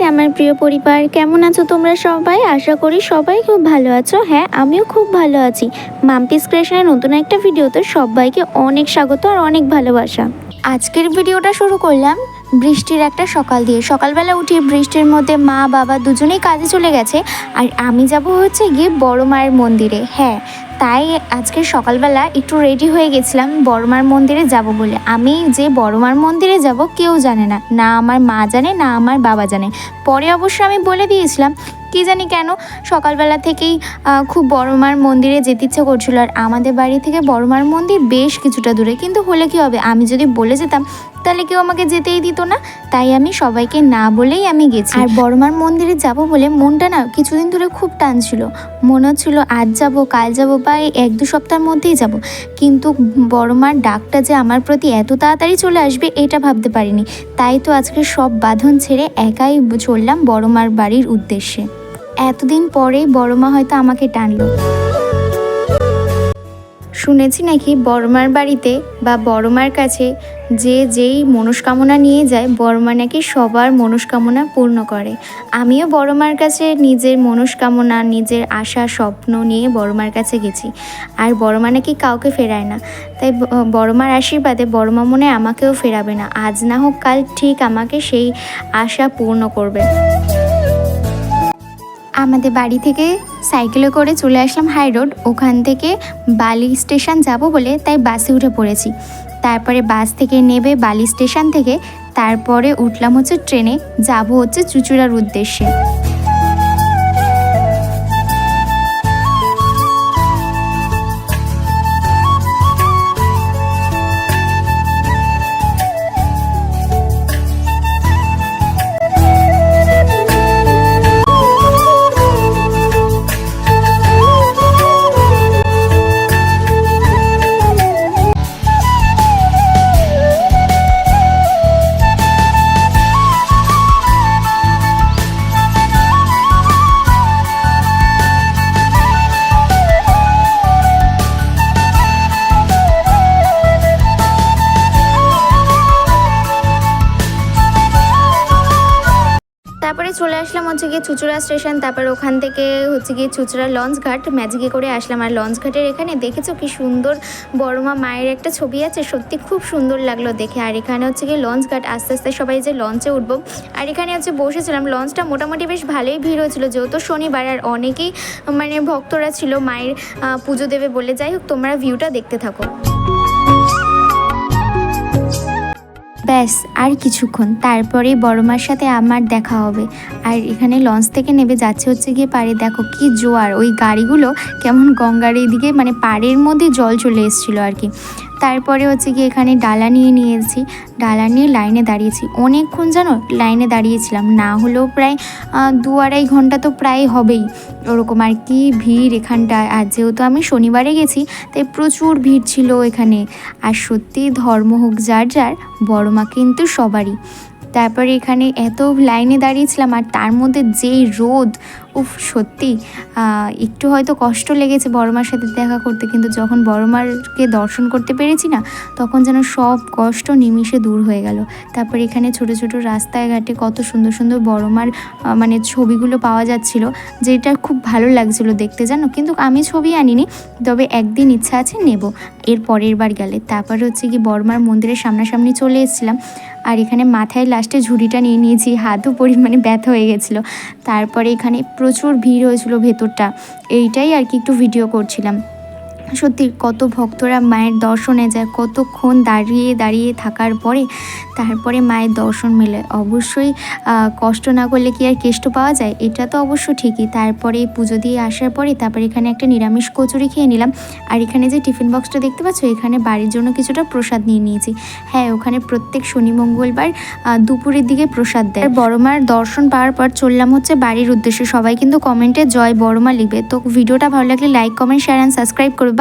নমস্কার আমার প্রিয় পরিবার, কেমন আছো তোমরা সবাই? আশা করি সবাই খুব ভালো আছো। হ্যাঁ, আমিও খুব ভালো আছি। মাম্পিস ক্রিয়েশনের নতুন একটা ভিডিওতে সবাইকে অনেক স্বাগত আর অনেক ভালোবাসা। আজকের ভিডিওটা শুরু করলাম বৃষ্টির একটা সকাল দিয়ে। সকালবেলা উঠে বৃষ্টির মধ্যে মা বাবা দুজনেই কাজে চলে গেছে, আর আমি যাব হচ্ছে গিয়ে বড় মায়ের মন্দিরে। হ্যাঁ, তাই আজকে সকালবেলা একটু রেডি হয়ে গেছিলাম বড় মার মন্দিরে যাব বলে। আমি যে বড় মার মন্দিরে যাব কেউ জানে না, না আমার মা জানে না আমার বাবা জানে। পরে অবশ্য আমি বলে দিয়েছিলাম, কি জানি কেন সকালবেলা থেকেই খুব বড় মার মন্দিরে যেতে ইচ্ছে করছিল। আর আমাদের বাড়ি থেকে বড় মার মন্দির বেশ কিছুটা দূরে, কিন্তু হলে কি হবে, আমি যদি বলে যেতাম তাহলে কেউ আমাকে যেতেই দিত না। তাই আমি সবাইকে না বলেই আমি গেছি। আর বড় মার মন্দিরে যাব বলে মনটা না কিছুদিন ধরে খুব টানছিল। মনে হচ্ছিল আজ যাব কাল যাব বা এই 1-2 সপ্তাহের মধ্যেই যাব, কিন্তু বড় মার ডাকটা যে আমার প্রতি এত তাড়াতাড়ি চলে আসবে এটা ভাবতে পারিনি। তাই তো আজকে সব বাঁধন ছেড়ে একাই চললাম বড় মার বাড়ির উদ্দেশ্যে। এতদিন পরেই বড় মা হয়তো আমাকে টানলো। শুনেছি নাকি বড়মার বাড়িতে বা বড়মার কাছে যেই মনস্কামনা নিয়ে যায়, বড়মা নাকি সবার মনস্কামনা পূর্ণ করে। আমিও বড়মার কাছে নিজের মনস্কামনা, নিজের আশা স্বপ্ন নিয়ে বড়মার কাছে গেছি। আর বড়মা নাকি কাউকে ফেরায় না। তাই বড়মার আশীর্বাদে বড়মা মনে আমাকেও ফেরাবে না। আজ না হোক কাল ঠিক আমাকে সেই আশা পূর্ণ করবে। আমাদের বাড়ি থেকে সাইকেলে করে চলে আসলাম হাই রোড। ওখান থেকে বালি স্টেশন যাব বলে তাই বাসে উঠে পড়েছি। তারপরে বাস থেকে নেবে বালি স্টেশন থেকে, তারপরে উঠলাম হচ্ছে ট্রেনে, যাব হচ্ছে চুঁচুড়ার উদ্দেশ্যে। তারপরে চলে আসলাম হচ্ছে গিয়ে চুঁচুড়া স্টেশন। তারপর ওখান থেকে হচ্ছে গিয়ে চুঁচুড়া লঞ্চ ঘাট, ম্যাজিকে করে আসলাম। আর লঞ্চ ঘাটের এখানে দেখেছো কি সুন্দর বড়মা মায়ের একটা ছবি আছে, সত্যি খুব সুন্দর লাগলো দেখে। আর এখানে হচ্ছে গিয়ে লঞ্চ ঘাট, আস্তে আস্তে সবাই যে লঞ্চে উঠবো। আর এখানে হচ্ছে বসেছিলাম। লঞ্চটা মোটামুটি বেশ ভালোই ভিড় হয়েছিল, যেহেতু শনিবার, আর অনেকেই ভক্তরা ছিল মায়ের পুজো দেবে বলে। যাই হোক, তোমরা ভিউটা দেখতে থাকো। ব্যাস আর কিছুক্ষণ, তারপরেই বড়মার সাথে আমার দেখা হবে। আর এখানে লঞ্চ থেকে নেমে যাচ্ছে হচ্ছে গিয়ে পাড়ে। দেখো কি জোয়ার, ওই গাড়িগুলো কেমন গঙ্গার এইদিকে পাড়ের মধ্যে জল চলে এসেছিলো আর কি। তারপরে হচ্ছে গিয়ে এখানে ডালা নিয়েছি। ডালা নিয়ে লাইনে দাঁড়িয়েছি অনেকক্ষণ, জানো লাইনে দাঁড়িয়েছিলাম, না হলেও প্রায় 2-2.5 ঘন্টা তো প্রায় হবেই ওরকম। আর কি ভিড় এখানটায়। আর যেহেতু আমি শনিবারে গেছি তাই প্রচুর ভিড় ছিল এখানে। আর সত্যি ধর্ম হোক যার যার, বড়মা কিন্তু সবারই। তারপরে এখানে এত লাইনে দাঁড়িয়েছিলাম, আর তার মধ্যে যেই রোদ, উফ সত্যি একটু হয়তো কষ্ট লেগেছে বড়মার সাথে দেখা করতে, কিন্তু যখন বড়মারকে দর্শন করতে পেরেছি না, তখন যেন সব কষ্ট নিমিষে দূর হয়ে গেল। তারপর এখানে ছোট ছোট রাস্তায় ঘাটে কত সুন্দর সুন্দর বড়মার ছবিগুলো পাওয়া যাচ্ছিল, যেটা খুব ভালো লাগছিল দেখতে, জানো। কিন্তু আমি ছবি আনিনি, তবে একদিন ইচ্ছা আছে নেব, এর পরের বার গেলে। তারপরে হচ্ছে কি বড়মার মন্দিরের সামনাসামনি চলে এসেছিলাম। আর এখানে মাথায় লাস্টে ঝুড়িটা নিয়ে নিয়েছি, হাতও পরিমাণে ব্যথা হয়ে গেছিলো। তারপরে এখানে প্রচুর ভিড় হয়েছিল ভেতরটা, এইটাই আর কি একটু ভিডিও করছিলাম। সত্যি কত ভক্তরা মায়ের দর্শনে যায়, কতক্ষণ দাঁড়িয়ে দাঁড়িয়ে থাকার পরে তারপরে মায়ের দর্শন মেলে। অবশ্যই কষ্ট না করলে কি আর কেষ্ট পাওয়া যায়, এটা তো অবশ্য ঠিকই। তারপরে পুজো দিয়ে আসার পরে তারপরে এখানে একটা নিরামিষ কচুরি খেয়ে নিলাম। আর এখানে যে টিফিন বক্সটা দেখতে পাচ্ছ, এখানে বাড়ির জন্য কিছুটা প্রসাদ নিয়ে নিয়েছি। হ্যাঁ, ওখানে প্রত্যেক শনি মঙ্গলবার দুপুরের দিকে প্রসাদ দেয়। বড়মার দর্শন পাওয়ার পর চললাম হচ্ছে বাড়ির উদ্দেশ্যে। সবাই কিন্তু কমেন্টে জয় বড়মা লিখবে। তো ভিডিওটা ভালো লাগলে like, comment, share and subscribe করবে।